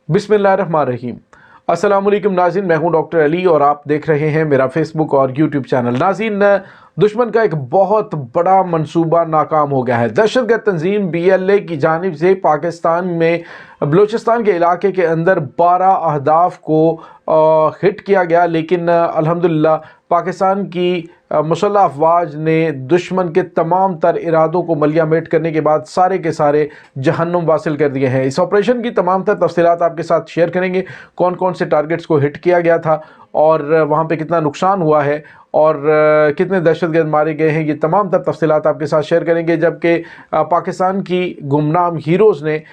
बिस्मिल्लाहिर्रहमानिर्रहीम। अस्सलाम वालेकुम नाज़रीन, मैं हूं डॉक्टर अली और आप देख रहे हैं मेरा फेसबुक और यूट्यूब चैनल। नाज़रीन, दुश्मन का एक बहुत बड़ा मंसूबा नाकाम हो गया है। दहशतगर्द तंजीम BLA की जानिब से पाकिस्तान में बलूचिस्तान के इलाके के अंदर 12 अहदाफ को हिट किया गया, लेकिन अल्हम्दुलिल्लाह पाकिस्तान की मुसल्लह अफवाज ने दुश्मन के तमाम तर इरादों को मलियामेट करने के बाद सारे के सारे जहन्नुम वासिल कर दिए हैं। इस ऑपरेशन की तमाम तर तफसीलात आपके साथ शेयर करेंगे, कौन कौन से टारगेट्स को हिट किया गया था और वहाँ पे कितना नुकसान हुआ है और कितने दहशतगर्द मारे गए हैं, ये तमाम तर तफसीलात आपके साथ शेयर करेंगे। जबकि पाकिस्तान की गुमनाम हीरोज़ ने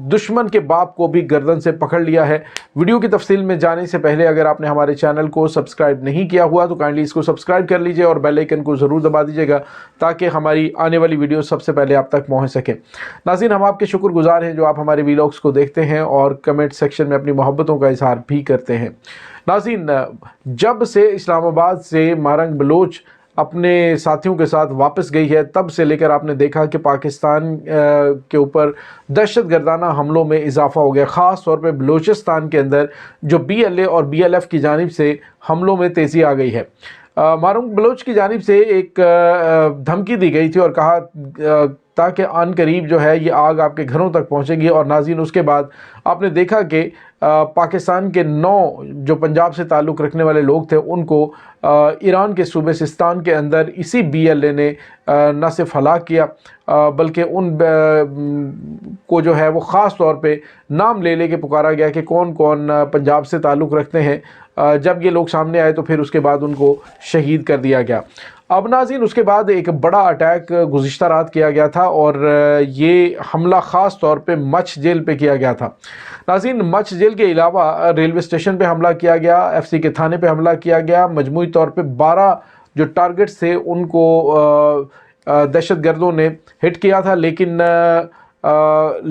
दुश्मन के बाप को भी गर्दन से पकड़ लिया है। वीडियो की तफसील में जाने से पहले अगर आपने हमारे चैनल को सब्सक्राइब नहीं किया हुआ तो काइंडली इसको सब्सक्राइब कर लीजिए और बेल आइकन को ज़रूर दबा दीजिएगा ताकि हमारी आने वाली वीडियो सबसे पहले आप तक पहुंच सके। नाज़रीन, हम आपके शुक्रगुजार हैं जो आप हमारे वीलॉग्स को देखते हैं और कमेंट सेक्शन में अपनी मोहब्बतों का इजहार भी करते हैं। नाज़रीन, जब से इस्लामाबाद से मारंग बलोच अपने साथियों के साथ वापस गई है, तब से लेकर आपने देखा कि पाकिस्तान के ऊपर दहशतगर्दाना हमलों में इजाफ़ा हो गया। ख़ास तौर पे बलूचिस्तान के अंदर जो BLA और BLF की जानिब से हमलों में तेज़ी आ गई है। मारूंग बलोच की जानिब से एक धमकी दी गई थी और कहा ताकि आन करीब जो है ये आग आपके घरों तक पहुंचेगी। और नाज़रीन, उसके बाद आपने देखा कि पाकिस्तान के 9 जो पंजाब से ताल्लुक़ रखने वाले लोग थे उनको ईरान के सूबे सिस्तान के अंदर इसी BLA ने न सिर्फ हलाक किया बल्कि उन को जो है वो ख़ास तौर पे नाम ले लेके पुकारा गया कि कौन कौन पंजाब से ताल्लुक़ रखते हैं। जब ये लोग सामने आए तो फिर उसके बाद उनको शहीद कर दिया गया। अब नाज़रीन, उसके बाद एक बड़ा अटैक गुज़िश्ता रात किया गया था और ये हमला ख़ास तौर पे मच जेल पे किया गया था। नाज़रीन, मच जेल के अलावा रेलवे स्टेशन पे हमला किया गया, FC के थाने पे हमला किया गया। मजमूई तौर पे 12 जो टारगेट्स थे उनको दहशतगर्दों ने हिट किया था, लेकिन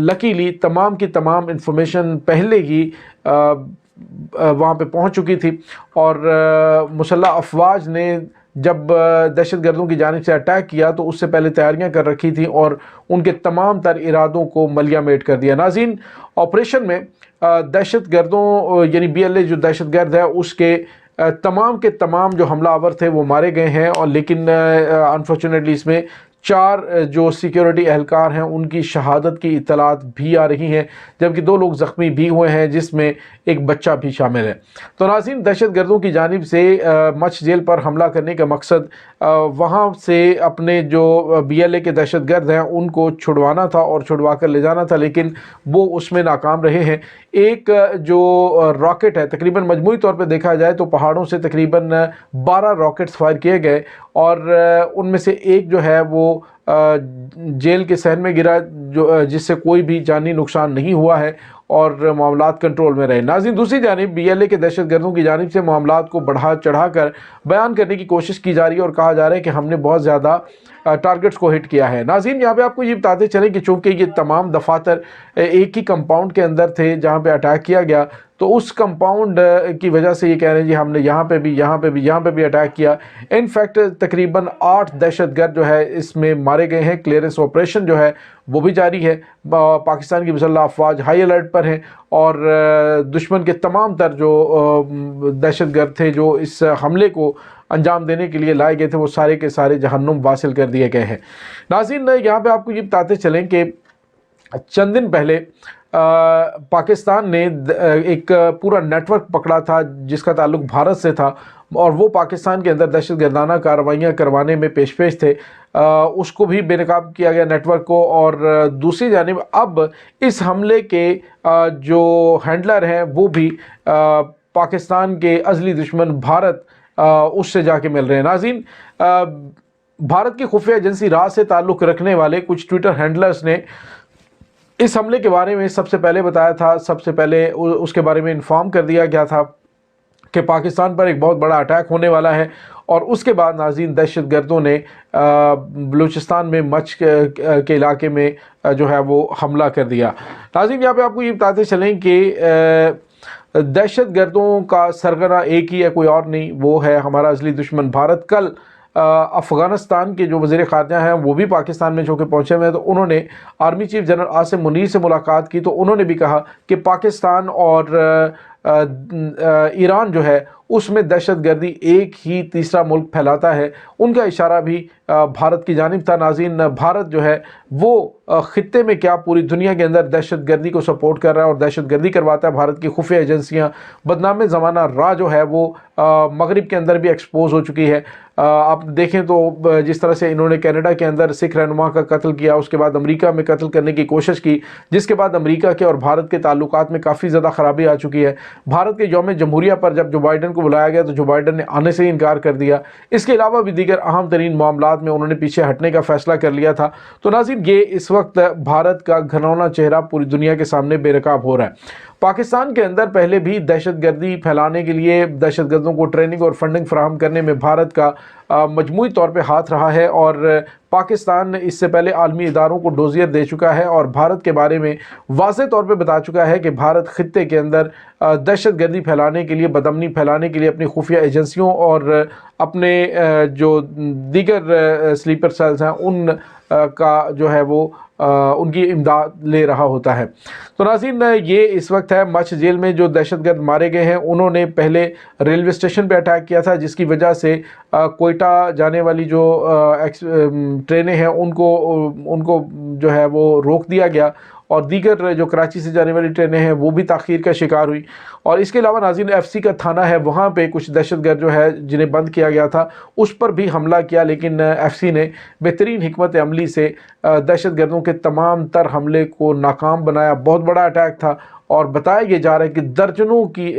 लकीली तमाम की तमाम इंफॉर्मेशन पहले ही वहाँ पे पहुँच चुकी थी और मुसल्लह अफवाज ने जब दहशतगर्दों की जानिब से अटैक किया तो उससे पहले तैयारियां कर रखी थी और उनके तमाम तर इरादों को मलियामेट कर दिया। नाज़रीन, ऑपरेशन में दहशतगर्दों यानी BLA जो दहशतगर्द है उसके तमाम के तमाम जो हमलावर थे वो मारे गए हैं और लेकिन अनफॉर्चुनेटली इसमें 4 जो सिक्योरिटी एहलकार हैं उनकी शहादत की इत्तलात भी आ रही हैं, जबकि 2 लोग ज़ख्मी भी हुए हैं जिसमें एक बच्चा भी शामिल है। तो नाज़रीन, दहशतगर्दों की जानिब से मच जेल पर हमला करने का मकसद वहाँ से अपने जो BLA के दहशतगर्द हैं उनको छुड़वाना था और छुड़वा कर ले जाना था, लेकिन वो उसमें नाकाम रहे हैं। एक जो रॉकेट है, तकरीबन मजमूई तौर पे देखा जाए तो पहाड़ों से तकरीबन 12 रॉकेट्स फायर किए गए और उनमें से एक जो है वो जेल के सहन में गिरा, जो जिससे कोई भी जानी नुकसान नहीं हुआ है और मामलात कंट्रोल में रहे। नाज़रीन, दूसरी जानिब BLA के दहशतगर्दों की जानिब से मामलात को बढ़ा चढ़ा कर बयान करने की कोशिश की जा रही है और कहा जा रहा है कि हमने बहुत ज़्यादा टारगेट्स को हिट किया है। नाज़रीन, यहाँ पे आपको ये बताते चलें कि चूँकि ये तमाम दफातर एक ही कंपाउंड के अंदर थे जहाँ पे अटैक किया गया, तो उस कंपाउंड की वजह से ये कह रहे हैं जी हमने यहाँ पे भी अटैक किया। इनफैक्ट तकरीबन 8 दहशतगर्द जो है इसमें मारे गए हैं। क्लियरेंस ऑपरेशन जो है वो भी जारी है। पाकिस्तान की मुसल्लह अफवाज हाई अलर्ट पर हैं और दुश्मन के तमाम तर जो दहशतगर्द थे जो इस हमले को अंजाम देने के लिए लाए गए थे वो सारे के सारे जहन्नुम वासिल कर दिए गए हैं। नाज़रीन, यहाँ पे आपको ये बताते चलें कि चंद दिन पहले पाकिस्तान ने एक पूरा नेटवर्क पकड़ा था जिसका ताल्लुक भारत से था और वो पाकिस्तान के अंदर दहशतगर्दाना कार्रवाइयाँ करवाने में पेश थे। उसको भी बेनकाब किया गया नेटवर्क को। और दूसरी जानिब अब इस हमले के जो हैंडलर हैं वो भी पाकिस्तान के अज़ली दुश्मन भारत उससे जाके मिल रहे हैं। नाज़रीन, भारत की खुफिया एजेंसी राज से ताल्लुक़ रखने वाले कुछ ट्विटर हैंडलर्स ने इस हमले के बारे में सबसे पहले बताया था, सबसे पहले उसके बारे में इन्फॉर्म कर दिया गया था कि पाकिस्तान पर एक बहुत बड़ा अटैक होने वाला है। और उसके बाद नाज़रीन, दहशतगर्दों ने बलूचिस्तान में मच के इलाके में जो है वो हमला कर दिया। नाज़रीन, यहाँ पे आपको ये बताते चलें कि दहशतगर्दों का सरगना एक ही है, कोई और नहीं, वो है हमारा असली दुश्मन भारत। कल افغانستان کے جو وزیر خارجہ ہیں وہ بھی پاکستان میں جو کہ پہنچے ہوئے ہیں، تو انہوں نے army chief general Asim Munir سے ملاقات کی، تو انہوں نے بھی کہا کہ پاکستان اور ایران جو ہے اس میں دہشت گردی ایک ہی تیسرا ملک پھیلاتا ہے۔ ان کا اشارہ بھی بھارت کی جانب تھا۔ ناظرین، بھارت جو ہے وہ خطے میں کیا پوری دنیا کے اندر دہشت گردی کو سپورٹ کر رہا ہے اور دہشت گردی کرواتا ہے۔ بھارت کی خفیہ ایجنسیاں بدنام زمانہ راہ جو ہے وہ مغرب کے اندر بھی ایکسپوز ہو چکی ہے۔ آپ دیکھیں تو جس طرح سے انہوں نے کینیڈا کے اندر سکھ رہنما کا قتل کیا، اس کے بعد امریکہ میں قتل کرنے کی کوشش کی، جس کے بعد امریکہ کے اور بھارت کے تعلقات میں کافی زیادہ خرابی آ چکی ہے۔ بھارت کے یوم جمہوریہ پر جب جو بائیڈن کو بلایا گیا تو جو بائیڈن نے آنے سے ہی انکار کر دیا۔ اس کے علاوہ بھی دیگر اہم ترین معاملات میں انہوں نے پیچھے ہٹنے کا فیصلہ کر لیا تھا۔ تو ناظرین، یہ اس وقت بھارت کا گھناؤنا چہرہ پوری دنیا کے سامنے بے نقاب ہو رہا ہے۔ پاکستان کے اندر پہلے بھی دہشت گردی پھیلانے کے لیے دہشت گردوں کو ٹریننگ اور فنڈنگ فراہم کرنے میں بھارت کا مجموعی طور پہ ہاتھ رہا ہے، اور پاکستان اس سے پہلے عالمی اداروں کو ڈوزیر دے چکا ہے اور بھارت کے بارے میں واضح طور پہ بتا چکا ہے کہ بھارت خطے کے اندر دہشت گردی پھیلانے کے لیے، بدامنی پھیلانے کے لیے اپنی خفیہ ایجنسیوں اور اپنے جو دیگر سلیپر سیلز ہیں ان کا جو ہے وہ ان کی امداد لے رہا ہوتا ہے۔ تو ناظرین، یہ اس وقت ہے مچھ جیل میں جو دہشت گرد مارے گئے ہیں، انہوں نے پہلے ریلوے اسٹیشن پہ اٹیک کیا تھا، جس کی وجہ سے کوئٹہ جانے والی جو ٹرینیں ہیں ان کو جو ہے وہ روک دیا گیا، اور دیگر جو کراچی سے جانے والی ٹرینیں ہیں وہ بھی تاخیر کا شکار ہوئی۔ اور اس کے علاوہ ناظرین، ایف سی کا تھانہ ہے، وہاں پہ کچھ دہشت گرد جو ہے جنہیں بند کیا گیا تھا اس پر بھی حملہ کیا، لیکن ایف سی نے بہترین حکمت عملی سے دہشت گردوں کے تمام تر حملے کو ناکام بنایا۔ بہت بڑا اٹیک تھا، اور بتایا یہ جا رہا ہے کہ درجنوں کی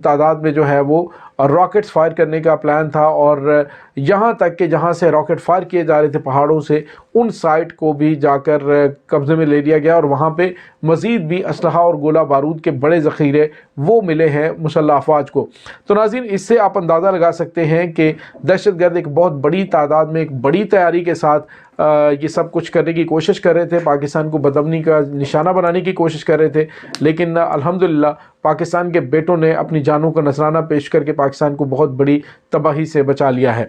تعداد میں جو ہے وہ راکٹس فائر کرنے کا پلان تھا، اور یہاں تک کہ جہاں سے راکٹ فائر کیے جا رہے تھے پہاڑوں سے، ان سائٹ کو بھی جا کر قبضے میں لے لیا گیا، اور وہاں پہ مزید بھی اسلحہ اور گولہ بارود کے بڑے ذخیرے وہ ملے ہیں مسلح افواج کو۔ تو ناظرین، اس سے آپ اندازہ لگا سکتے ہیں کہ دہشت گرد ایک بہت بڑی تعداد میں ایک بڑی تیاری کے ساتھ یہ سب کچھ کرنے کی کوشش کر رہے تھے، پاکستان کو بدامنی کا نشانہ بنانے کی کوشش کر رہے تھے، لیکن الحمدللہ پاکستان کے بیٹوں نے اپنی جانوں کا نذرانہ پیش کر کے پاکستان کو بہت بڑی تباہی سے بچا لیا ہے۔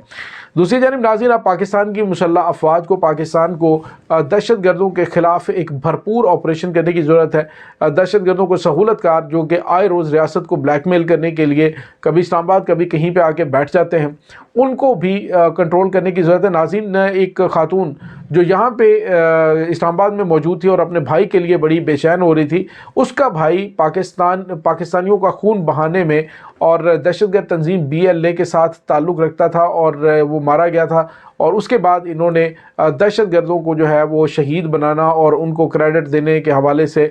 دوسری جانب ناظرین، آپ پاکستان کی مسلح افواج کو، پاکستان کو دہشت گردوں کے خلاف ایک بھرپور آپریشن کرنے کی ضرورت ہے۔ دہشت گردوں کو سہولت کار جو کہ آئے روز ریاست کو بلیک میل کرنے کے لیے کبھی اسلام آباد کبھی کہیں پہ آ کے بیٹھ جاتے ہیں، ان کو بھی کنٹرول کرنے کی ضرورت ہے۔ ناظرین، ایک خاتون جو یہاں پہ اسلام آباد میں موجود تھی اور اپنے بھائی کے لیے بڑی بے چین ہو رہی تھی، اس کا بھائی پاکستانیوں کا خون بہانے میں اور دہشت گرد تنظیم BLA کے ساتھ تعلق رکھتا تھا، اور وہ مارا گیا تھا، اور اس کے بعد انہوں نے دہشت گردوں کو جو ہے وہ شہید بنانا اور ان کو کریڈٹ دینے کے حوالے سے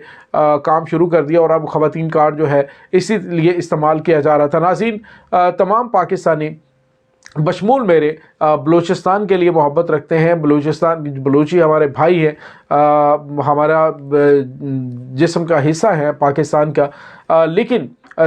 کام شروع کر دیا، اور اب خواتین کارڈ جو ہے اسی لیے استعمال کیا جا رہا تھا۔ ناظرین، تمام پاکستانی بشمول میرے بلوچستان کے لیے محبت رکھتے ہیں، بلوچی ہمارے بھائی ہیں، ہمارا جسم کا حصہ ہے پاکستان کا، لیکن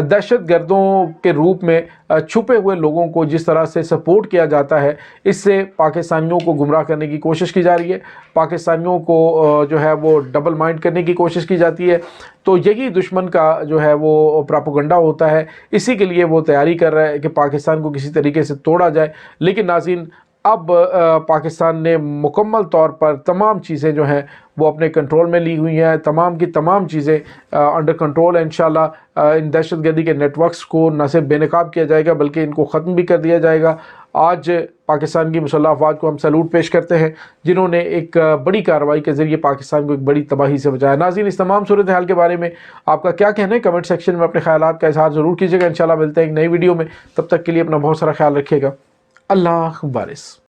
دہشت گردوں کے روپ میں چھپے ہوئے لوگوں کو جس طرح سے سپورٹ کیا جاتا ہے، اس سے پاکستانیوں کو گمراہ کرنے کی کوشش کی جا رہی ہے، پاکستانیوں کو جو ہے وہ ڈبل مائنڈ کرنے کی کوشش کی جاتی ہے۔ تو یہی دشمن کا جو ہے وہ پراپوگنڈا ہوتا ہے، اسی کے لیے وہ تیاری کر رہا ہے کہ پاکستان کو کسی طریقے سے توڑا جائے۔ لیکن ناظرین، اب پاکستان نے مکمل طور پر تمام چیزیں جو ہیں وہ اپنے کنٹرول میں لی ہوئی ہیں، تمام کی تمام چیزیں انڈر کنٹرول ہیں۔ انشاءاللہ ان دہشت گردی کے نیٹ ورکس کو نہ صرف بے نقاب کیا جائے گا بلکہ ان کو ختم بھی کر دیا جائے گا۔ آج پاکستان کی مسلح افواج کو ہم سیلوٹ پیش کرتے ہیں، جنہوں نے ایک بڑی کارروائی کے ذریعے پاکستان کو ایک بڑی تباہی سے بچایا۔ ناظرین، اس تمام صورتحال کے بارے میں آپ کا کیا کہنا ہے؟ کمنٹ سیکشن میں اپنے خیالات کا اظہار ضرور کیجیے گا۔ انشاءاللہ ملتے ہیں ایک نئی ویڈیو میں، تب تک کے لیے اپنا بہت سارا خیال رکھیے گا۔ اللہ حافظ۔